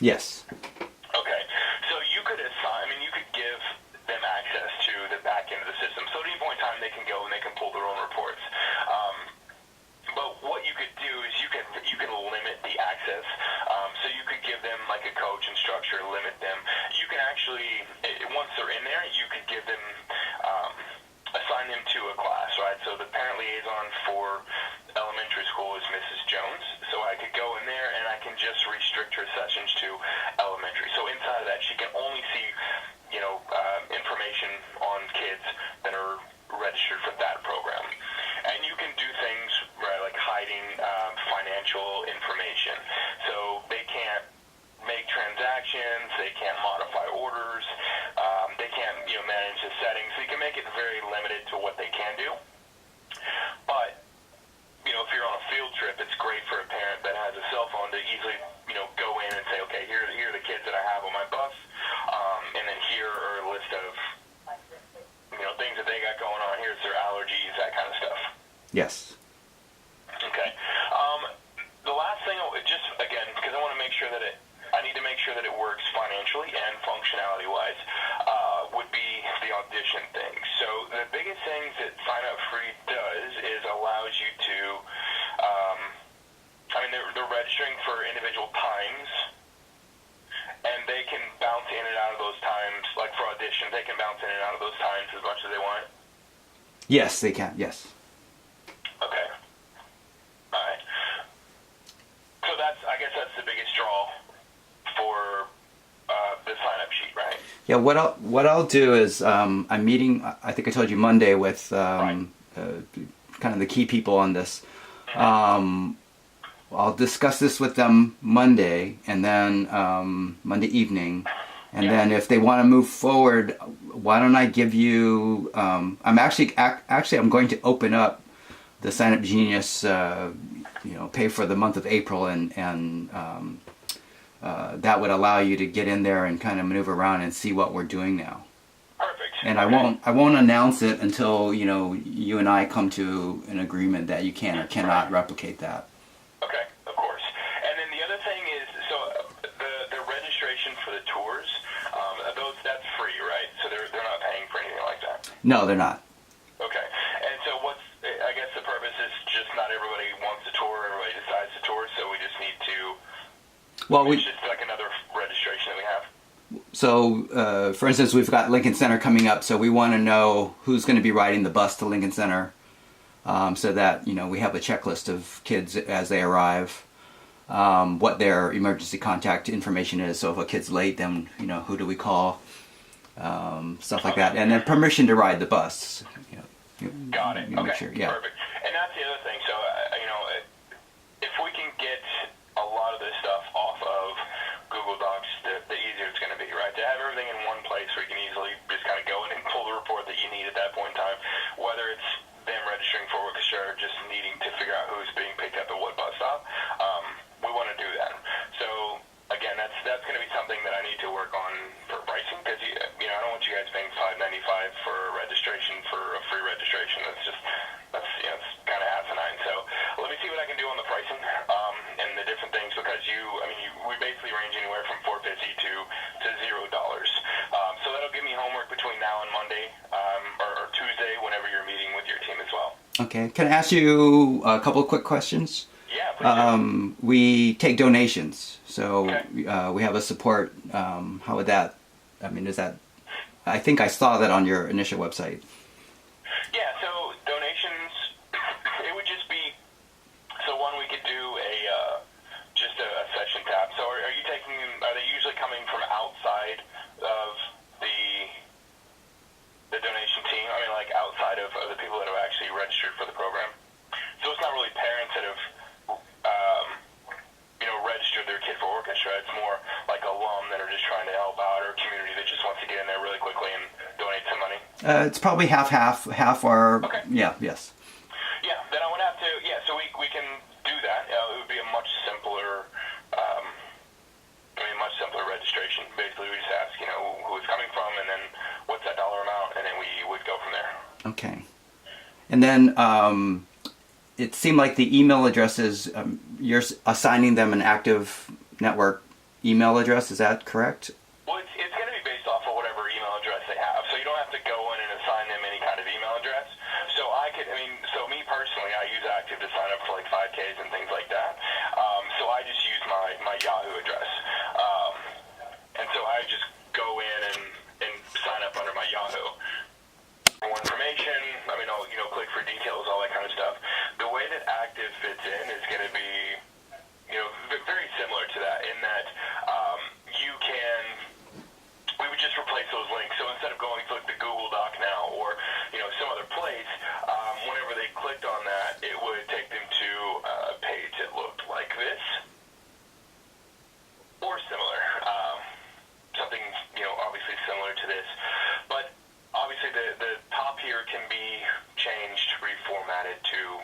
Yes. Okay. So you could assign, I mean, you could give them access to the back end of the system. So at any point in time, they can go and they can pull their own reports. Um, but what you could do is you can limit the access. So you could give them like a coach and structure, limit them. You can actually, once they're in there, you could give them, assign them to a class, right? So the parent liaison for elementary school is Mrs. Jones. So I could go in there and I can just restrict her sessions to elementary. So inside of that, she can only see, information on kids that are registered for that program. And you can do things, right, like hiding financial information. So they can't make transactions, they can't modify orders, they can't, manage the settings. So you can make it very limited to what they can do. But, if you're on a field trip, it's great for a parent that has a cell phone to easily, go in and say, okay, here are the kids that I have on my bus, and then here are a list of, things that they got going on. Here's their allergies, that kind of stuff. Yes. Okay. The last thing, just again, because I want to make sure that I need to make sure that it works financially and functionality-wise, would be the audition thing. So the biggest things that Sign Up Free does is allows you to, they're registering for individual times, and they can bounce in and out of those times, like for auditions, they can bounce in and out of those times as much as they want. Yes, they can. Yes. Okay. All right. So I guess that's the biggest draw for the sign-up sheet, right? Yeah. What I'll do is I'm meeting. I think I told you Monday with Right. kind of the key people on this. I'll discuss this with them Monday, and then Monday evening, and then if they want to move forward, why don't I give you? I'm actually I'm going to open up the Sign Up Genius, pay for the month of April, and that would allow you to get in there and kind of maneuver around and see what we're doing now. Perfect. And Okay. I won't announce it until you and I come to an agreement that you can or cannot replicate that. Okay, of course. And then the other thing is, so the registration for the tours, that's free, right? So they're not paying for anything like that. No, they're not. Okay. And so I guess the purpose is just not everybody wants a tour, everybody decides to tour, so we just need to. Well, It's just like another registration that we have. So, for instance, we've got Lincoln Center coming up, so we want to know who's going to be riding the bus to Lincoln Center, so that we have a checklist of kids as they arrive, what their emergency contact information is. So if a kid's late, then who do we call, stuff like that, and then permission to ride the bus. Got it. Make Okay. sure, yeah. Perfect. And that's the other thing. So, if we can get a lot of this stuff off of Google Docs, the easier it's going to be, right? To have everything in one place where you can easily just kind of go in and pull the report that you need at that point in time, whether it's them registering for orchestra or just needing to figure out who's being picked up at what bus stop, we want to do that. So, again, that's going to be something that I need to work on for pricing, because I don't want you guys paying $5.95 for registration for a free registration. That's it's kind of asinine. So let me see what I can do on the pricing and the different things, because we basically range anywhere from $4.50 to $0. So that'll give me homework between now and Monday or Tuesday, whenever you're meeting with your team as well. Okay. Can I ask you a couple of quick questions? Yeah, please do. We take donations, so Okay. we have a support. How would that? Is that? I think I saw that on your initial website. Yeah, so donations, it would just be, so one, we could do just a session tab. So are they usually coming from outside of the donation team? Like outside of the people that have actually registered for the program? So it's not really parents that have, registered their kid for orchestra. It's more like alum that are just trying to help out, or community that just wants to get in there really quickly and donate some money. It's probably half or Okay. yeah, yes. Yeah, then I would have to, so we can do that. It would be a much simpler, much simpler registration. Basically, we just ask, who it's coming from, and then what's that dollar amount, and then we would go from there. Okay. And then it seemed like the email addresses, you're assigning them an active network email address. Is that correct? Well, it's going to be based off of whatever email address they have. So you don't have to go in and assign them any kind of email address. So so me personally, I use Active to sign up for like 5Ks and things like that. So I just use my Yahoo address. And so I just go in and sign up under my Yahoo. More information, I'll, click for details, all that kind of stuff. The way that Active fits in is going to be, very similar to that in that we would just replace those links. So instead of going to the Google Doc now or, some other place, whenever they clicked on that, it would take them to a page that looked like this or similar. Something, obviously similar to this. But obviously the top here can be changed, reformatted to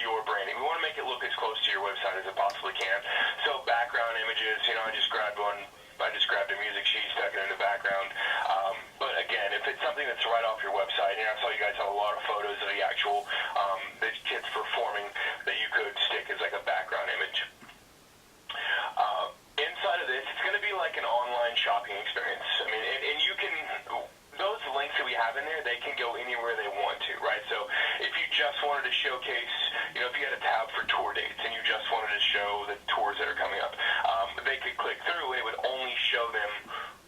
your branding. We want to make it look as close to your website as it possibly can. So background images, I just grabbed a music sheet, stuck it in the background. But again, if it's something that's right off your website, I saw you guys have a lot of photos of the actual, the kids performing that you could stick as like a background image. Inside of this, it's going to be like an online shopping experience. And you can, those links that we have in there, they can go anywhere they want to, right? So if you just wanted to showcase, if you had a tab for tour dates and you just wanted to show the tours that are coming up, they could click through and it would only show them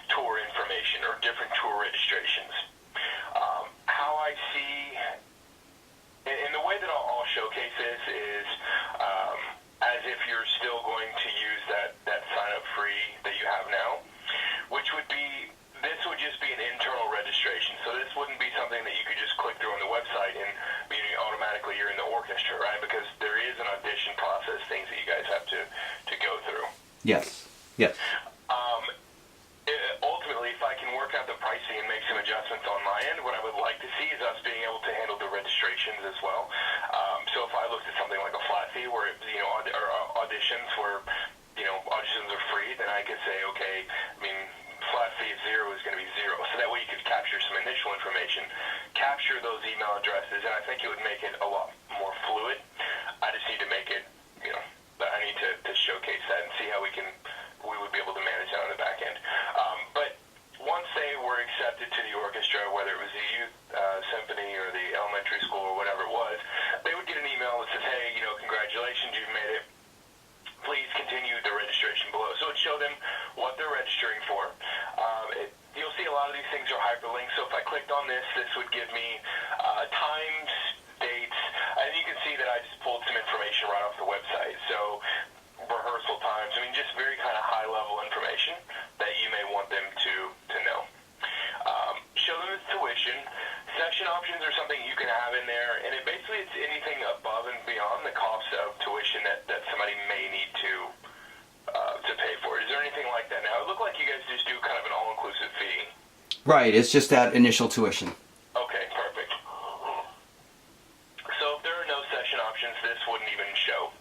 tour information or different tour registrations. How I see, and the way that I'll showcase this is as if you're still going to use that sign-up free that you have now, which would be, this would just be an internal registration. So this wouldn't be something that you could just click through on the website and automatically you're in the orchestra, right? Because there is an audition process, things that you guys have to go through. Yes. Ultimately, if I can work out the pricing and make some adjustments on my end, what I would like to see is us being able to handle the registrations as well. So if I looked at something like a flat fee where, or auditions where, auditions are free, then I could say, okay, flat fee of $0 is going to be $0. So that way you could capture some initial information, capture those email addresses, and I think it would make it a lot more fluid. I just need to make it, I need to showcase that and see how we would be able to manage that on the back end. But once they were accepted to the orchestra, whether it was the youth symphony or the elementary school or whatever it was, they would get an email that says, hey, congratulations, you've made it. Please continue the registration below. So it showed them what they're registering for. You'll see a lot of these things are hyperlinked. So if I clicked on this, this would give me times, dates, and you can see that I just pulled some information right off the website. So rehearsal times, just very kind of high-level information that you may want them to know. Show them the tuition. Section options are something you can have in there, and it's anything above and beyond the cost of tuition that somebody may need to pay for it. Is there anything like that now? It looked like you guys just do kind of an all-inclusive fee. Right. It's just that initial tuition. Okay, perfect. So if there are no session options, this wouldn't even show.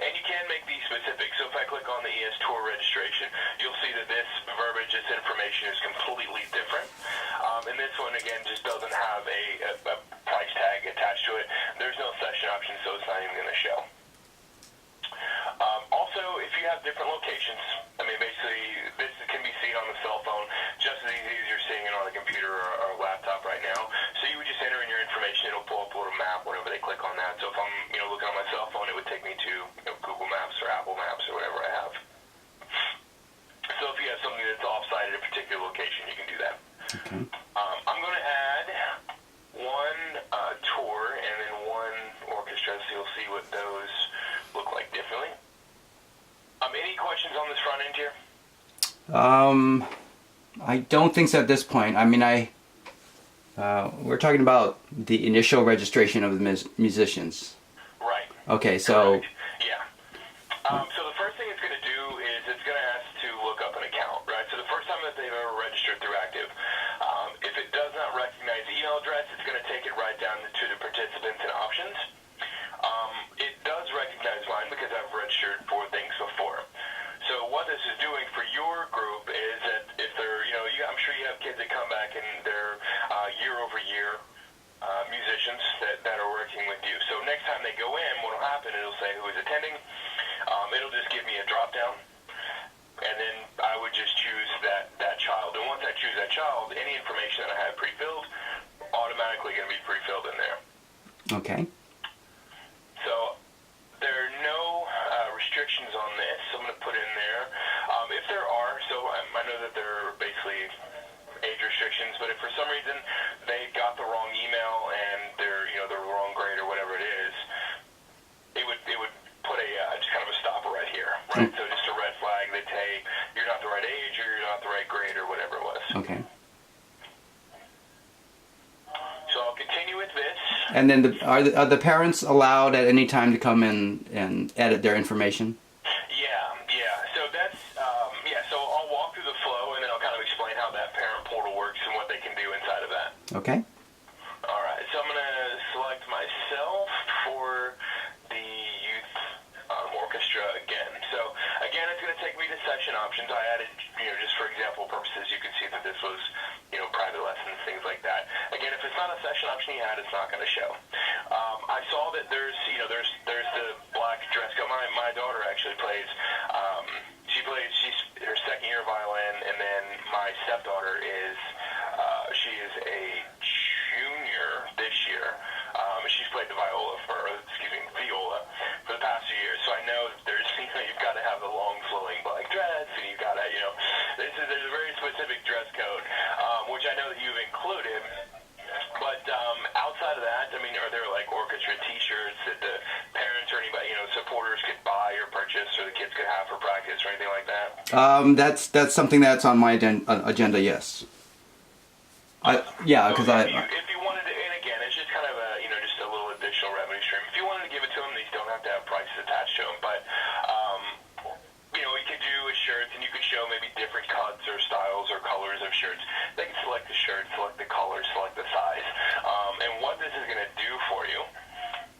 And you can make these specific. So if I click on the ES Tour registration, you'll see that this verbiage, this information is completely different. And this one, again, just doesn't have a price tag attached to it. There's no session option, so it's not even going to show. Also, if you have different locations, basically, this can be seen on the cell phone just as easy as you're seeing it on a computer or a laptop right now. So you would just enter in your information. It'll pull up a little map whenever they click on that. So if I'm, looking on my cell phone, it would take me to Google Maps or Apple Maps or whatever I have. So if you have something that's off-site at a particular location, you can do that. Okay. I'm going to add one tour and then one orchestra, so you'll see what those look like differently. Any questions on this front end here? I don't think so at this point. We're talking about the initial registration of the musicians. Right. Okay, so... Correct. Yeah. So the first thing it's going to do is it's going to ask to look up an account, right? So the first time that they've ever registered through Active, if it does not recognize the email address, it's going to take it right down to the participants and options. It does recognize mine because I've registered for things before. So what this is doing for your group is that if they're, I'm sure you have kids that come back and they're year-over-year musicians that are working with you. So next time they go in, what will happen, it'll say who is attending. It'll just give me a drop-down. And child, any information that I have pre-filled, automatically going to be pre-filled in there. Okay. So there are no restrictions on this. So I'm going to put in there. If there are, so I know that there are basically age restrictions, but if for some reason they got the wrong email and they're the wrong grade or whatever it is, it would put a just kind of a stopper right here, right? So just a red flag that hey, you're not the right age or you're not the right grade or whatever it was. Okay. So I'll continue with this. And then are the parents allowed at any time to come in and edit their information? Yeah. So that's So I'll walk through the flow and then I'll kind of explain how that parent portal works and what they can do inside of that. Okay. All right. So I'm going to select myself for the youth orchestra again. So again, it's going to take me to session options. I added, just for example purposes, you can see that this was, private lessons, things like that. Again, if it's not a session option you had, it's not going to show. I saw that there's the black dress code. My daughter actually plays. She's her second year of violin, and then my stepdaughter she is a junior this year. She's played the viola viola for the past few years. So I know that there's you've got to have the long flowing black dress, and you've got to there's a very specific dress code, which I know that you've included. But outside of that, are there like orchestra T-shirts that the parents or anybody, supporters could buy or purchase, or the kids could have for practice or anything like that? That's something that's on my agenda. Yes. Because if you wanted to, and again, it's just kind of just a little additional revenue stream. If you wanted to give it to them, these don't have to have prices attached to them. But we could do a shirt, and you could show maybe different cuts or styles or colors of shirts. They can select the shirt, select the color, select the size, and what this is going to do for you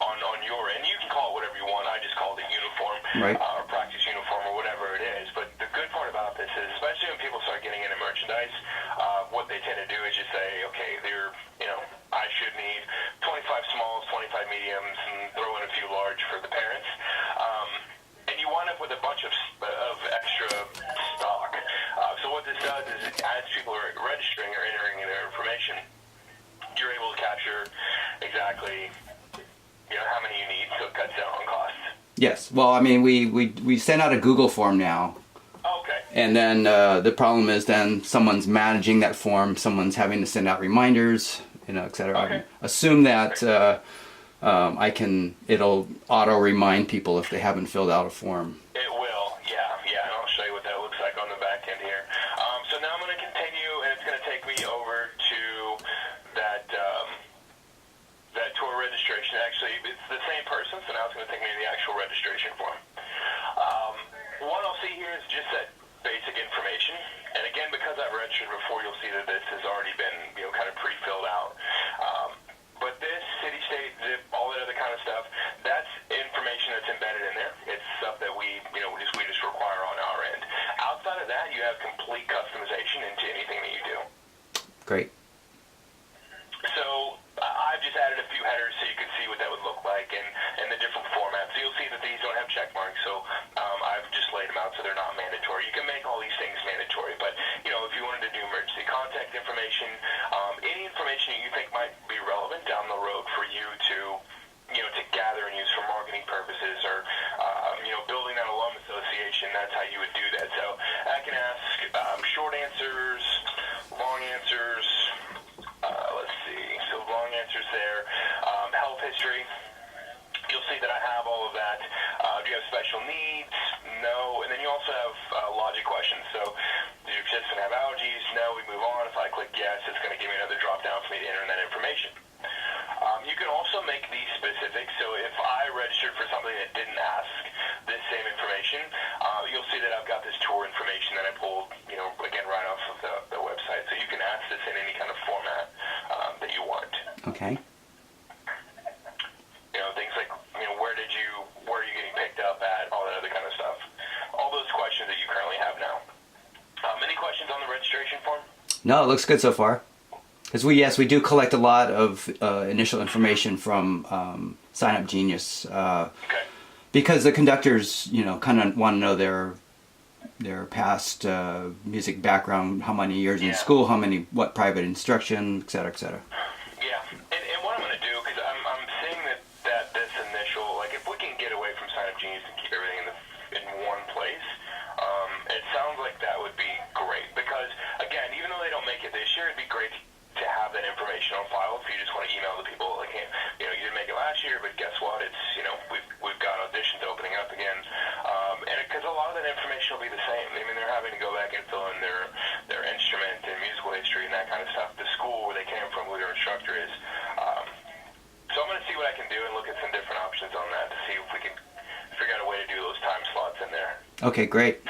on your end. You can call it whatever you want. I just call it a uniform, right, or practice uniform, or whatever it is. But the good part about this is, especially when people start getting into merchandise, what they tend to do is just say, okay, I should need 25 smalls, 25 mediums, and throw in a few large for the parents. And you wind up with a bunch of extra stock. So what this does is, as people are registering or entering in their information, you're able to capture exactly how many you need, so it cuts down on costs. Yes. Well, we send out a Google form now. Okay. And then the problem is then someone's managing that form, someone's having to send out reminders, et cetera. Okay. I assume that it'll auto remind people if they haven't filled out a form. It will, yeah, and I'll show you what that looks like on the back end here. So now I'm going to continue, and it's going to take me over to that tour registration. Actually, it's the same person, so now it's going to take me to the actual registration form. What I'll see here is just that basic information, and again, because I've registered before, you'll see that this has already been kind of pre-filled out. But this city, state, zip, all that other kind of stuff, that's information that's embedded in there. It's stuff that we just require on our end. Outside of that, you have complete customization into anything that you do. Great. So I've just added a few headers so you can see what that would look like and the different formats. So you'll see that these don't have check marks, so I've just laid them out so they're not mandatory. You can make all these things mandatory, but if you wanted to do emergency contact information, any information that you think might be relevant down the road for you to gather and use for marketing purposes, or building that alum association, that's how you would do that. So I can ask short answers, long answers. Let's see. So long answers there. Health history. You'll see that I have all of that. Do you have special needs? No. And then you also have logic questions. So do your participant have allergies? No. We move on. If I click yes, it's going to give me another drop down for me to enter that information. You can also make these specific. So if I registered for something that didn't ask this same information, you'll see that I've got this tour information that I pulled, again, right off of the website. So you can ask this in any kind of format that you want. Okay. Things like, where are you getting picked up at, all that other kind of stuff. All those questions that you currently have now. Any questions on the registration form? No, it looks good so far. Because we do collect a lot of initial information from Sign Up Genius. Okay. Because the conductors, kind of want to know their past music background, how many years in Yeah. school, what private instruction, et cetera, et cetera. Yeah, and what I'm going to do, because I'm seeing that this initial, like if we can get away from Sign Up Genius and keep everything in one place, it sounds like that would be great. Because again, even though they don't make it this year, it'd be great to have that information on file if you just want to email the people like, hey, you know, you didn't make it last year, but guess what? It's, you know, we've got auditions opening up again, and because a lot of that information will be the same. I mean, they're having to go back and fill in their instrument and musical history and that kind of stuff, the school where they came from, who their instructor is. So I'm going to see what I can do and look at some different options on that to see if we can figure out a way to do those time slots in there. Okay, great.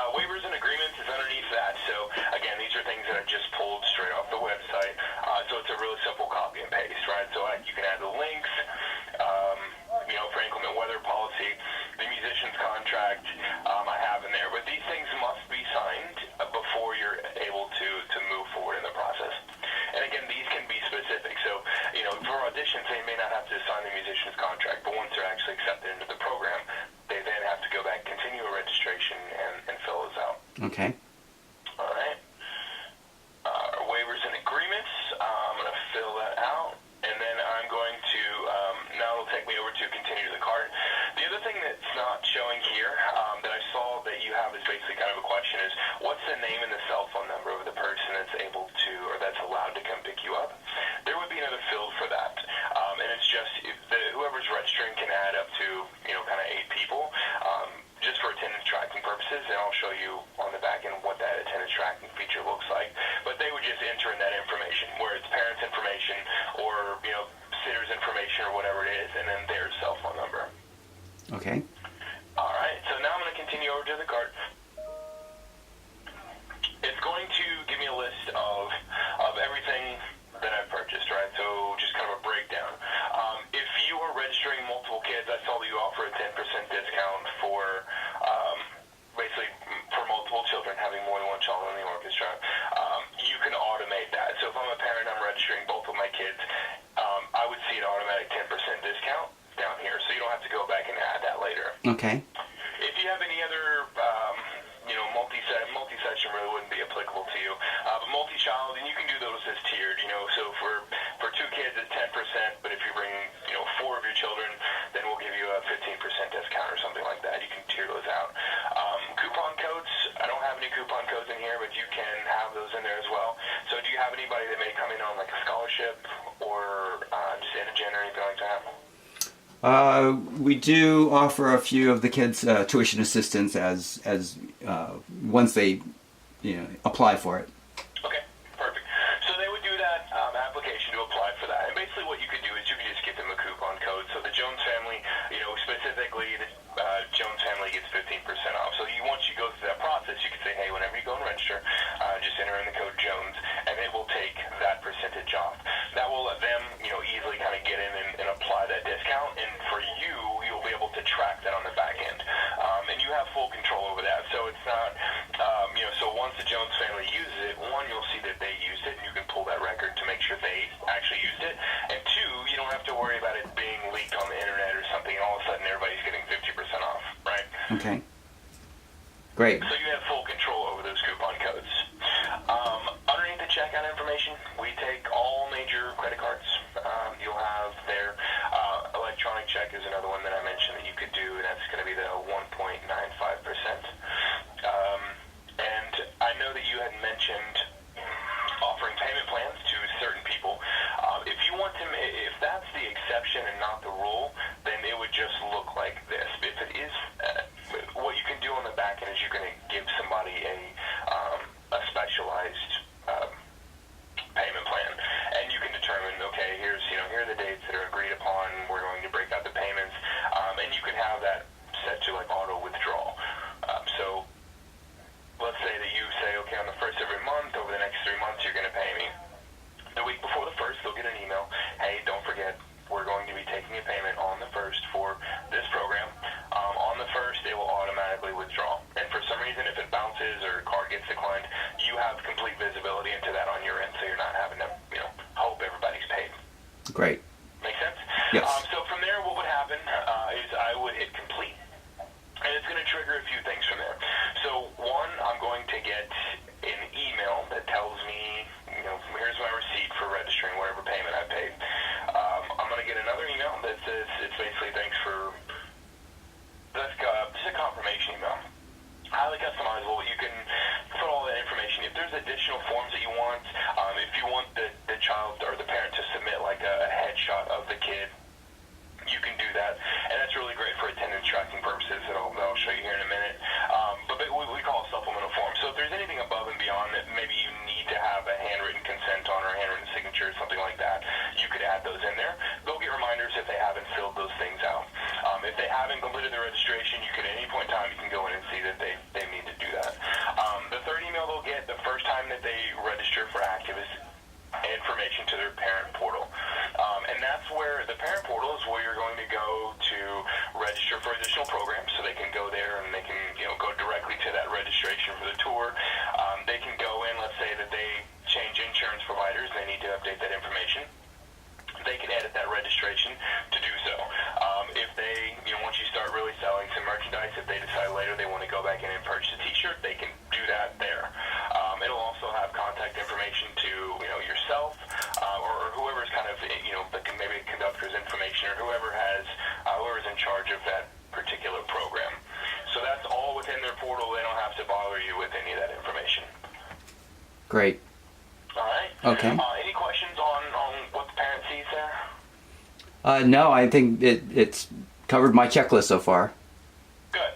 Waivers and agreements is underneath that. So again, these are things that I just pulled straight off the website. So it's a really simple copy and paste, right? So you can add the links, you know, for inclement weather policy, the musician's contract, I have in there. But these things must be signed before you're able to move forward in the process. And again, these can be specific. So, you know, for auditions, they may not have to sign the musician's contract, but once they're actually accepted into the program, they then have to go back, continue a registration, and fill those out. Okay. All right. Waivers and agreements, I'm going to fill that out. And then I'm going to, now it'll take me over to continue to the cart. The other thing that's not showing here that I saw that you have is basically kind of a question is, what's the name and the cell phone number of the person that's able to, or that's allowed to come pick you up? There would be another field for that. And it's just, whoever's registering can add up to, you know, kind of 8 people, just for attendance tracking purposes, and I'll show you on the back end what that attendance tracking feature looks like. But they would just enter in that information, where it's parents' information or, you know, sitters' information or whatever it is, and then their cell phone number. Okay. All right, so now I'm going to continue over to the cart. It's going to give me a list of everything that I've purchased, right? So just kind of a breakdown. If you are registering multiple kids, I saw that you offer a 10% discount for basically for multiple children, having more than one child in the orchestra. You can automate that. So if I'm a parent, I'm registering both of my kids, I would see an automatic 10% discount down here, so you don't have to go back and add that later. Okay. If you have any other, you know, multi-section really wouldn't be applicable to you, but multi-child, and you can do those as tiered, you know, so for 2 kids it's 10%, but if you bring, you know, 4 of your children, then we'll give you a 15% discount or something like that. You can tier those out. Coupon codes, I don't have any coupon codes in here, but you can have those in there as well. So do you have anybody that may come in on like a scholarship or just indigent or anything like that? We do offer a few of the kids tuition assistance as once they, you know, apply for it. Okay, perfect. So they would do that application to apply for that. And basically what you could do is you could just give them a coupon code. So the Jones family, you know, specifically the Jones family gets 15% off. So once you go through that process, you can say, hey, whenever you go and register, just enter in the code Jones, and it will take that percentage off. That will let them, you know, easily kind of get in and apply that discount. And for you, you'll be able to track that on the back end. And you have full control over that. So it's not, you know, so once the Jones family uses it, one, you'll see that they used it, and you can pull that record to make sure they actually used it. And 2, you don't have to worry about it being leaked on the internet or something, and all of a sudden everybody's getting 50% off, right? Okay. Great. So you have full control over those coupon codes. Underneath the checkout information, we take all major credit cards. You'll have their electronic check is another one that I mentioned that you could do, and that's going to be the 1.95%. And I know that you had mentioned offering payment plans to certain people. If you want to, if that's the exception and not the rule, then it would just look like this. If it is, what you can do on the back end is you're going to give somebody a specialized payment plan, and you can determine, okay, here are the dates that are agreed upon. We're going to break out the payments, and you can have that set to like auto withdrawal. email. Highly customizable. You can put all that information. If there's additional forms that you want, if you want the child or the parent to submit like a headshot of the kid, you can do that, and that's really great for attendance tracking purposes that I'll show you here in a minute. But we call it supplemental forms. So if there's anything above and beyond that maybe you need to have a handwritten consent on or a handwritten signature or something like that, you could add those in there. They'll get reminders if they haven't filled those things out. If they haven't completed the registration, you can at any point in time you can go in and see that they need to do that. The third email they'll get the first time that they register for Active is information to their parent portal. And that's where the parent portal is where you're going to go to register for additional programs, so they can go there and they can go directly to that registration for the tour. They can go in, let's say that they change insurance providers, they need to update that information. They can edit that registration to do so. If they, once you start really selling some merchandise, if they decide later they want to go back in and purchase a t-shirt, they can do that there. It'll also have contact information to, yourself, or whoever's kind of, maybe conductor's information, or whoever's in charge of that particular program. So that's all within their portal. They don't have to bother you with any of that information. Great. All right. Okay. Any questions on what the parent sees there? No, I think it's covered my checklist so far. Good.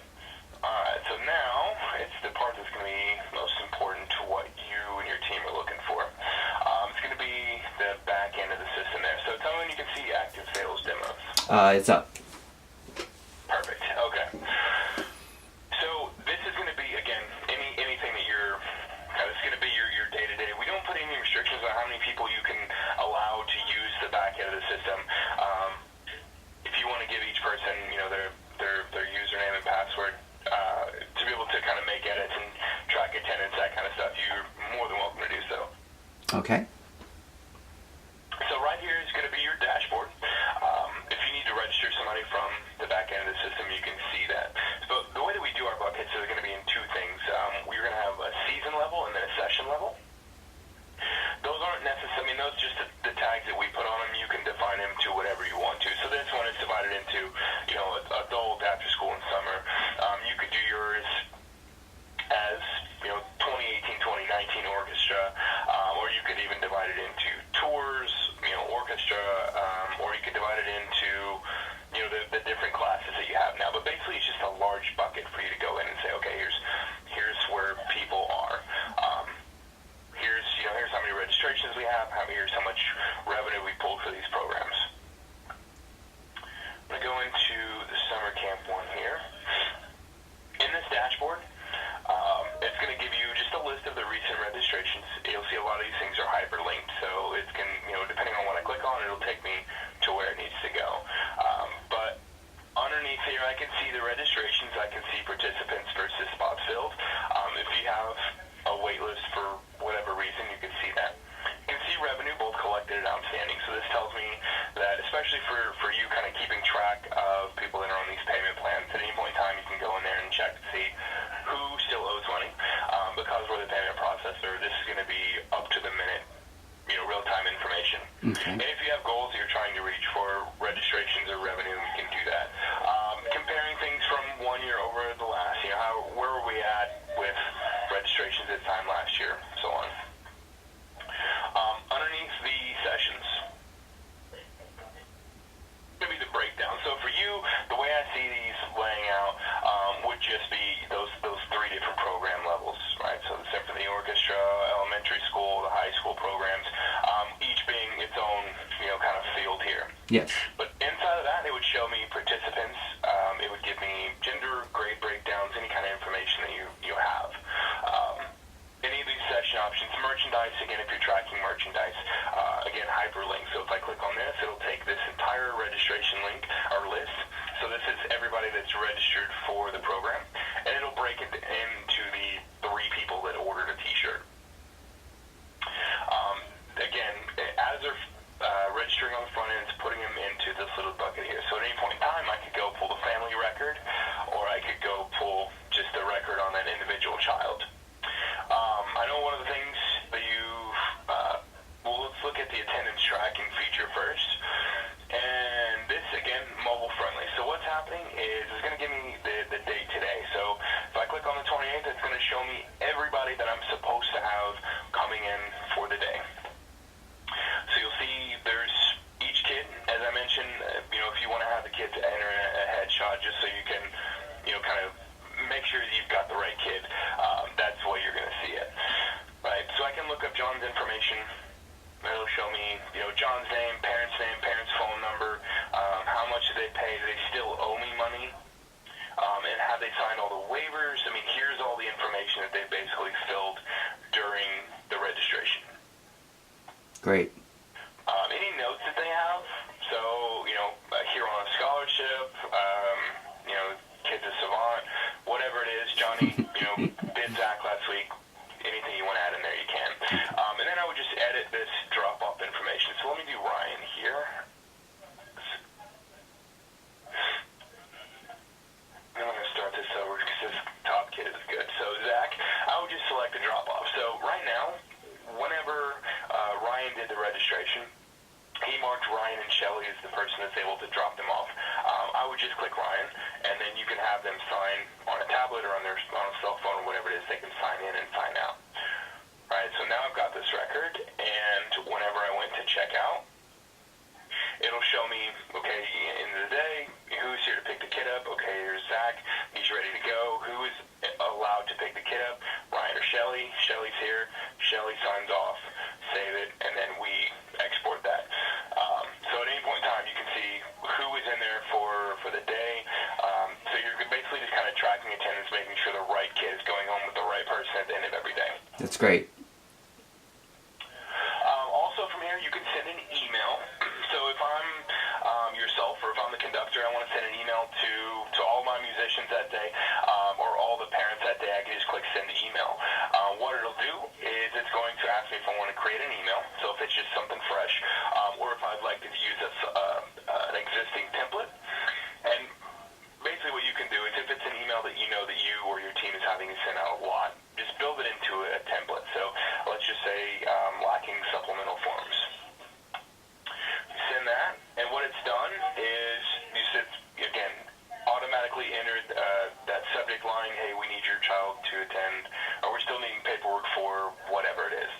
All right. So now it's the part that's going to be most important to what you and your team are looking for. It's going to be the back end of the system there. So tell me when you can see Active Sales demos. It's up. Perfect. Okay. So this is going to be, again, anything that you're, this is going to be your day-to-day. We don't put any restrictions on how many people you can allow to use the back end of the system. If you want to give each person, their username and password to be able to kind of make edits and track attendance, that kind of stuff, you're more than welcome to do so. Okay. So right here is going to be your dashboard. If you need to register somebody from the back end of the system, you can see that. So the way that we do our buckets is going to be in two things. We're going to have a season level and then a session level. Those aren't necessary. Those just the tags that we put on them. You can define them to whatever you want to. So this one is divided into, adult, after school, and summer. You could do yours as 2018-2019 orchestra, or you could even divide it into tours, orchestra, or you could divide it into the different classes that you have now. But basically, it's just a large bucket for you to go in and say, okay, here's where people are. Here's how many registrations we have. Here's how much revenue we pulled for these programs. I'm going to go into the summer camp one here. In this dashboard, it's going to give you just a list of the recent registrations. You'll see a lot of these things are hyperlinked, so it's going depending on what I click on, it'll take me to where it needs to go. But underneath here, I can see the registrations. I can see participants versus spots filled. If you have a wait list for whatever reason, you can see that. You can see revenue, both collected and outstanding. So this tells me that, especially for you kind of keeping track of people that are on these payment plans, at any point in time you can go in there and check to see who still owes money. Because we're the payment processor, this is going to be up to the minute, real-time information. Okay. And if you have goals that you're trying to reach for registrations or revenue, we can do that. Comparing things from 1 year over the last, where were we at with registrations this time last year, so on. Underneath the sessions, maybe the breakdown. So for you, the way I see these laying out would just be those three different program levels, right? So the symphony orchestra, elementary school, the high school programs, each being its own, kind of field here. Yes. But inside of that, it would show me participants. It would give me gender, grade breakdowns, any kind of information that you have. Any of these session options, merchandise, again, if you're tracking merchandise, again, hyperlink. So if I click on this, it'll take this entire registration link or list. So this is everybody that's registered for the program, and it'll break it into the 3 people that ordered a t-shirt. Again, as they're registering on the front end, it's putting them into everybody that I'm supposed to have coming in for the day. So you'll see there's each kid, as I mentioned, if you want to have the kids enter in a headshot just so you can, kind of make sure that you've got the right kid, that's the way you're going to see it. Right, so I can look up John's information. It'll show me, John's name, parents' phone number, how much do they pay, do they still owe me money, and have they signed all the waivers? I mean, here's all the information that they basically filled during the registration. Great. Any notes that they have, so, here on a scholarship, kids a savant, whatever it is, Johnny, bid Zach last week, anything you want to add in there, you can. And then I would just edit this drop-off information. So let me do Ryan here. I'm going to start this over because this top kid is good. So Zach, I would just select the drop-off. So right now, whenever Ryan did the registration, he marked Ryan and Shelly as the person that's able to drop them off. I would just click Ryan, and then you can have them sign on a tablet or on a cell phone or whatever it is. They can sign in and sign out. All right, so now I've got this record, and whenever I went to check out, it'll show me, okay, end of the day, who's here to pick the kid up? Okay, here's Zach. He's ready to go. Who is allowed to pick the kid up? Ryan or Shelly? Shelly's here. Shelly signs off, save it, and then we export that. So at any point in time, you can see who is in there for the day. So you're basically just kind of tracking attendance, making sure the right kid is going home with the right person at the end of every day. That's great. Also from here, you can send an email. So if I'm yourself or if I'm the conductor, I want to send an email to all my musicians that day or all the parents that day, I can just click send email. What it'll do is it's going to ask me if I want to create an email, so if it's just something fresh, or if I'd like to use an existing template. And basically what you can do is if it's an email that you know that you or your team is having to send out a lot, just build it into a template. So let's just say lacking supplemental forms. You send that, and what it's done is you said, again, automatically entered that subject line, hey, we need your child to attend, or we're still needing paperwork for whatever it is.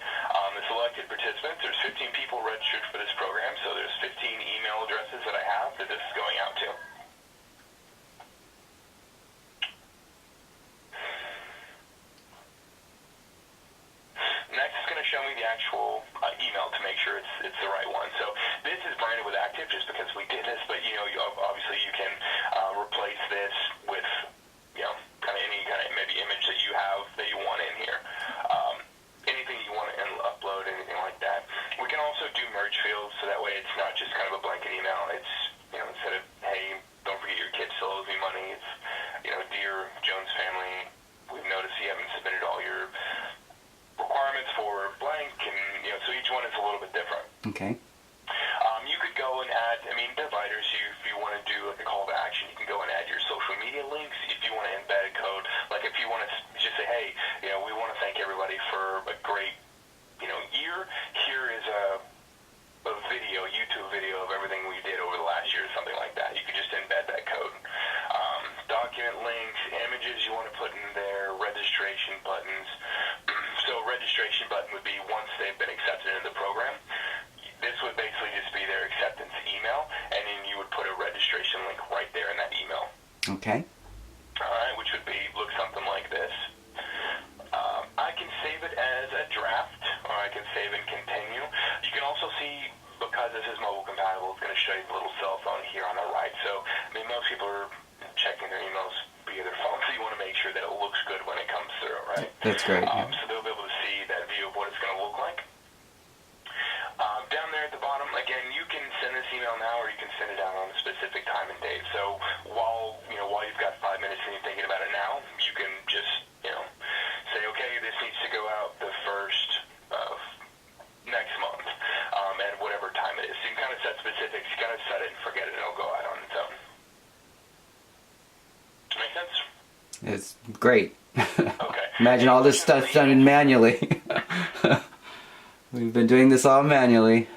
The selected participants, there's 15 people registered for this program, so there's 15 email addresses that I have that this is going out to. Next, it's going to show me the actual email to make sure it's the right one. So this is branded with Active just because we did this, but obviously you can replace this with kind of any kind of maybe image that you have that you want in here. Anything you want to upload, anything like that. We can also do merge fields, so that way it's not just kind of a blanket email. It's instead of hey, don't forget your kid still owes me money. It's dear Jones family, we've noticed you haven't submitted all your requirements for blank, and so each one is a little bit different. Okay. You could go and add, dividers. If you want to do like a call to action, you can go and add your social media links. If you want to embed code, like if you want to just say, hey, we want to thank everybody for a great, year. Here is a video, YouTube video of everything we did over the last year, something like that. You can just embed that code. Document links, images you want to put in there, registration buttons. So registration button would be once they've been accepted into the program. This would basically just be their acceptance email, and then you would put a registration link right there in that email. Okay. All right, which would look something like this. I can save it as a draft, or I can save and continue. You can also see, because this is mobile compatible, it's going to show you the little cell phone here on the right. So, most people are checking their emails via their phone, so you want to make sure that it looks good when it comes through, right? That's great. Yeah. So they'll be able to see that view of what it's going to look like. Down there at the bottom, again, you can send this email now, or you can send it out on a specific time and date. So while you've got 5 minutes and you're thinking about it now, you can just say, okay, this needs to go out the first of next month, and whatever time it is. So you can kind of set specifics. You kind of set it and forget it, and it'll go out on its own. Make sense? It's great. Okay. Imagine all this stuff done manually. We've been doing this all manually.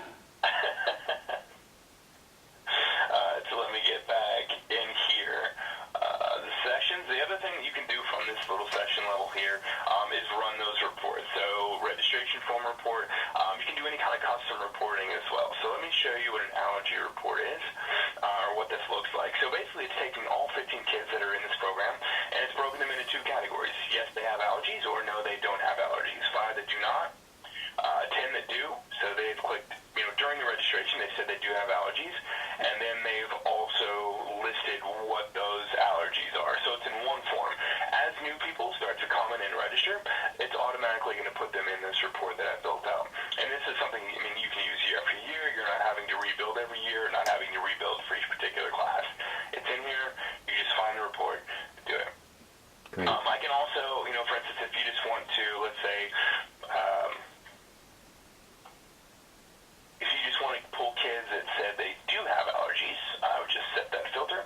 So let me get back in here. The sessions, the other thing that you can do from this little session level here, is run those reports. So registration form report, you can do any kind of custom reporting as well. So let me show you what an allergy report is, or what this looks like. So basically it's taking all 15 kids that are in this program, and it's broken them into two categories. Yes, they have allergies, or no, they don't have allergies. 5 that do not, 10 that do. So they've clicked, during the registration they said they do have allergies, and then they've also listed what those allergies are. So it's in one form. As new people start to come in and register, it's automatically going to put them in this report that I've built out. And this is something, you can use year after year. You're not having to rebuild every year, not having to rebuild for each particular class. It's in here. You just find the report, do it. Great. I can also, for instance, if you just want to, let's say, if you just want to pull kids that said they do have allergies, I would just set that filter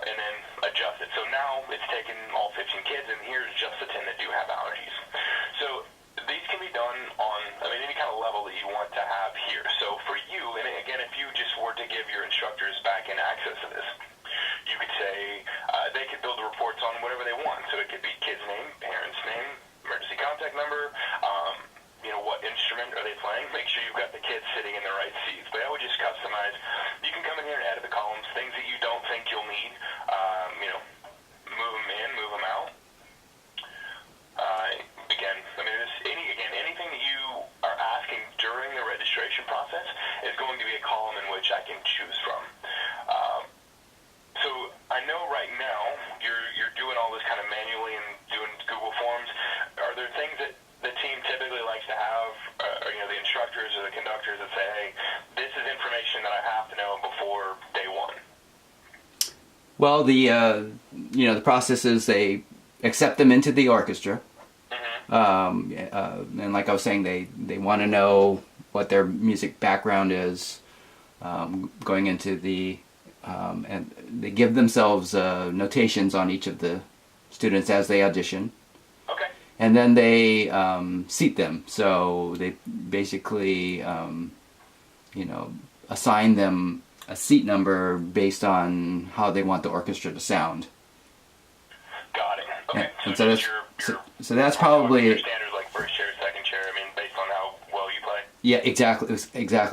and then adjust it. So now it's taken all 15 kids, and here's just the 10 that do have allergies. So these can be done on, any kind of level that you want to have here. So for you, and again, if you just were to give your instructors back-end access to this, you could say they could build the reports on whatever they want. So it could be kid's name, parent's name, emergency contact number, what instrument are they playing. Make sure you've got the kids sitting in the right seats. But I would just customize. You can come in here and edit the columns, things that you don't think you'll need. Move them in, move them out. Anything that you are asking during the registration process is going to be a column in which I can choose from. So I know right now you're doing all this kind of manually and doing Google Forms. Are there things that the team typically likes to have, the instructors or the conductors that say, hey, this is information that I have to know before day one? Well, the process is they accept them into the orchestra. And like I was saying, they want to know what their music background is going into the, and they give themselves notations on each of the students as they audition. Okay. And then they seat them. So they basically, assign them a seat number based on how they want the orchestra to sound. Got it. Okay. And so so that's probably your standards like first chair, second chair. Based on how well you play. Yeah, exactly.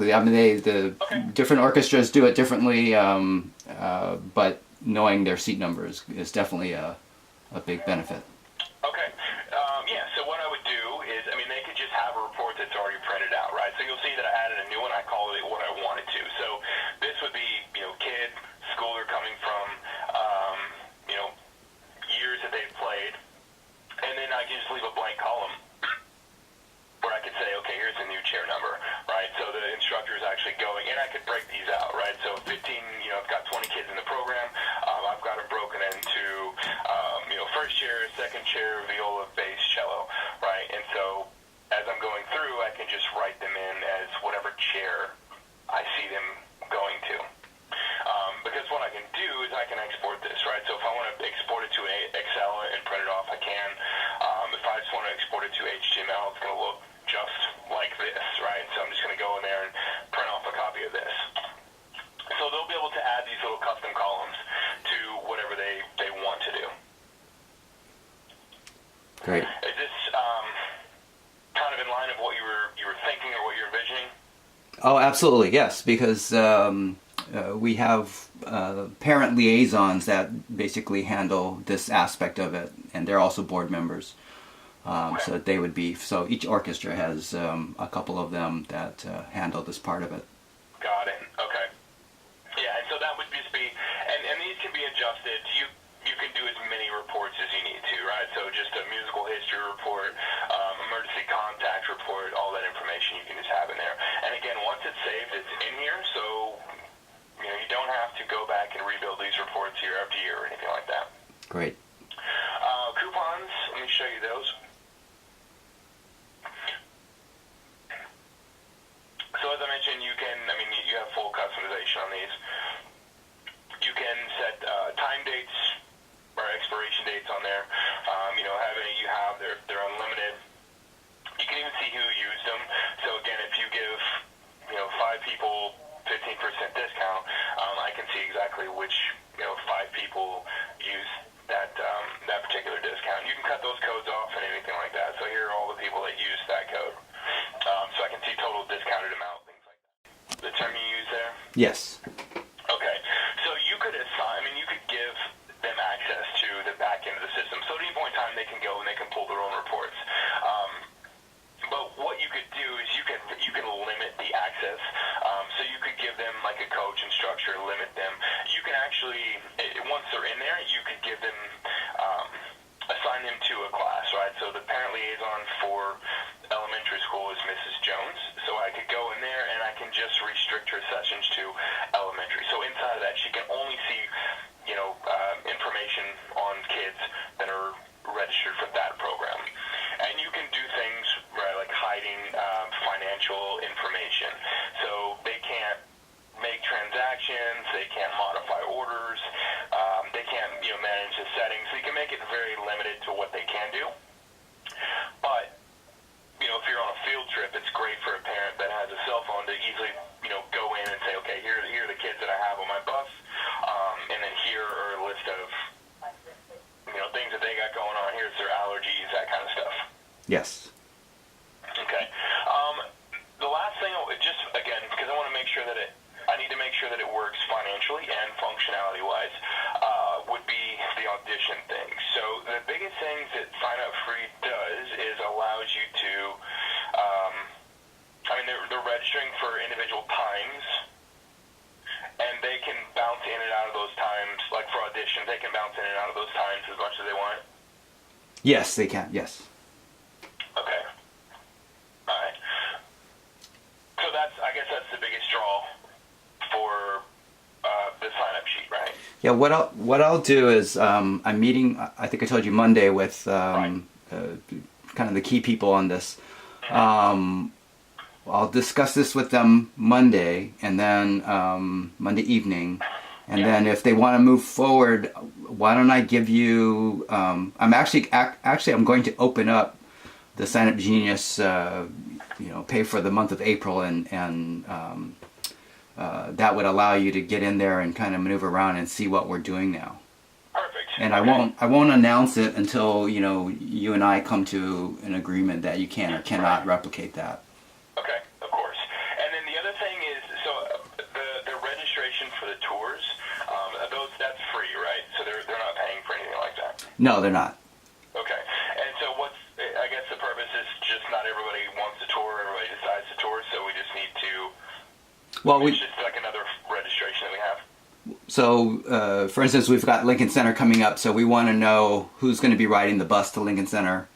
The different orchestras do it differently, but knowing their seat numbers is definitely a big benefit. Okay. So what I would do is, they could just have a report that's already printed out, right? So you'll see that I added a new one. I called it what I wanted to. So this would be, kid, school they're coming from, years that they've played, and then I can just leave a blank column where I could say, okay, here's the new chair number, right? So the instructor is actually going, and I could break these out, right? So 15, I've got 20 kids in the program. I've got it broken into, first chair, second chair, viola, bass, cello, right? And so as I'm going through, I can just write them in as whatever chair I see them going to. Because what I can do is I can export this, right? So if I want to export it to Excel and print it off, I can. If I just want to export it to HTML, it's going to look just like this, right? So I'm just going to go in there and print off a copy of this. So they'll be able to add these little custom columns to whatever they want to do. Great. Is this kind of in line of what you were thinking or what you're envisioning? Oh, absolutely, yes, because we have parent liaisons that basically handle this aspect of it, and they're also board members. So they would be, so each orchestra has a couple of them that handle this part of it. Got it. Okay. Yeah, and so that would just be, and these can be adjusted. You can do as many reports as you need to, right? So just a musical history report, emergency contact report, all that information you can just have in there. And again, once it's saved, it's in here, so you don't have to go back and rebuild these reports year after year or anything like that. Great. Coupons, let me show you those. So as I mentioned, you can, you have full customization on these. You can set time dates or expiration dates on there. They're unlimited. You can even see who used them. So again, if you give 5 people 15% discount, I can see exactly which 5 people use that particular discount. Yes. Okay, so you could assign, I mean, you could give them access to the back end of the system. So at any point in time, they can go and they can pull their own reports. But what you could do is you can limit the access. So you could give them like a coach and structure, limit them. You can actually, once they're in there, you could give them, assign them to a class, right? So the parent liaison for elementary school is Mrs. Jones. So I could go in there and I can just restrict her sessions to elementary. So inside of that, she can only see, information on kids that are registered for that program. And you can do things, right, like hiding financial information. So they can't make transactions, they can't modify orders, they can't, manage the settings. So you can make it very limited to what they can do. But, if you're on a field trip, it's great for a parent that has a cell phone to easily, go in and say, okay, here are the kids that I have on my bus, and then here are a list of, things that they got going on. Here's their allergies, that kind of stuff. Yes. Okay. The last thing, just again, because I want to make sure that I need to make sure that it works financially and functionality-wise, would be the audition thing. So the biggest things that Sign Up Free does is allows you to, they're registering for individual times, and they can bounce in and out of those times, like for auditions, they can bounce in and out of those times as much as they want. Yes, they can. Yes. Okay. All right. So I guess that's the biggest draw for the sign-up sheet, right? Yeah. What I'll do is I'm meeting. I think I told you Monday with Right. kind of the key people on this. I'll discuss this with them Monday, and then Monday evening, and then if they want to move forward, why don't I give you? I'm actually I'm going to open up the Sign Up Genius, pay for the month of April, and that would allow you to get in there and kind of maneuver around and see what we're doing now. Perfect. And Okay. I won't announce it until you and I come to an agreement that you can or cannot replicate that. Okay, of course. And then the other thing is, so the registration for the tours, that's free, right? So they're not paying for anything like that. No, they're not. Okay. And so I guess the purpose is just not everybody wants to tour, everybody decides to tour, so we just need to, Well, it's just like another registration that we have. So, for instance, we've got Lincoln Center coming up, so we want to know who's going to be riding the bus to Lincoln Center,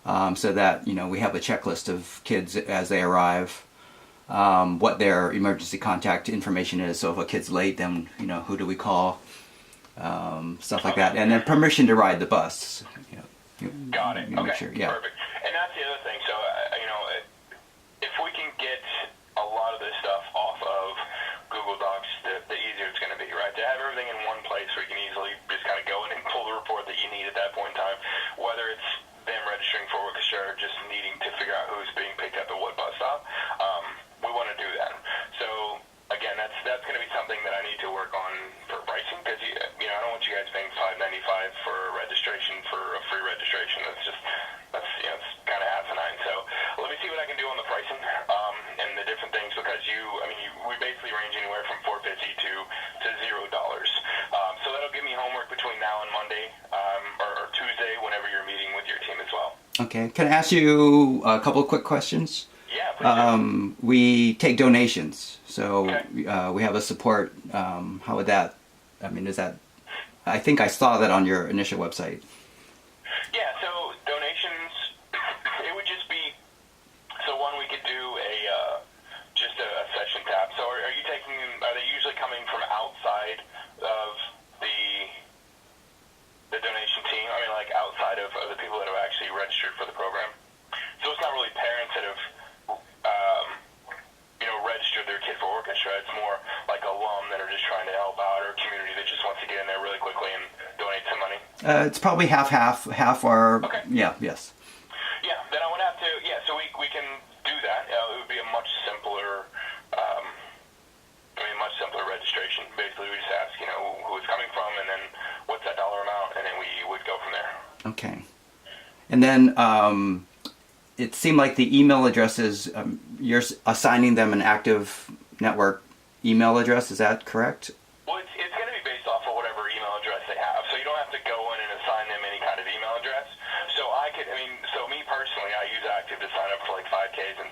so that we have a checklist of kids as they arrive, what their emergency contact information is. So if a kid's late, then who do we call, stuff like that, and then permission to ride the bus. Got it. Make Okay. sure, yeah. Perfect. And that's the other thing. So, if we can get a lot of this stuff off of Google Docs, the easier it's going to be, right? To have everything in one place where you can easily just kind of go in and pull the report that you need at that point in time, whether it's them registering for orchestra or just needing to figure out who's being picked up at what bus stop, we want to do that. So, again, that's going to be something that I need to work on for pricing, because I don't want you guys paying $5.95 for a registration for a free registration. That's it's kind of asinine. So let me see what I can do on the pricing and the different things, because we basically range anywhere from $4.50 to $0. So that'll give me homework between now and Monday or Tuesday, whenever you're meeting with your team as well. Okay. Can I ask you a couple of quick questions? Yeah, please do. We take donations, so Okay. we have a support. How would that? Is that? I think I saw that on your initial website. Yeah, so donations, it would just be, so one, we could do just a session tab. So are they usually coming from outside of the donation team? Like outside of the people that have actually registered for the program? So it's not really parents that have, registered their kid for orchestra. It's more like alum that are just trying to help out, or community that just wants to get in there really quickly and donate some money. It's probably half are. Okay. Yeah. Yes. Yeah, then I would have to, so we can do that. It would be a much simpler, much simpler registration. Basically, we just ask, who it's coming from, and then what's that dollar amount, and then we would go from there. Okay. And then it seemed like the email addresses, you're assigning them an active network email address. Is that correct? Well, it's going to be based off of whatever email address they have. So you don't have to go in and assign them any kind of email address. So me personally, I use Active to sign up for like 5Ks and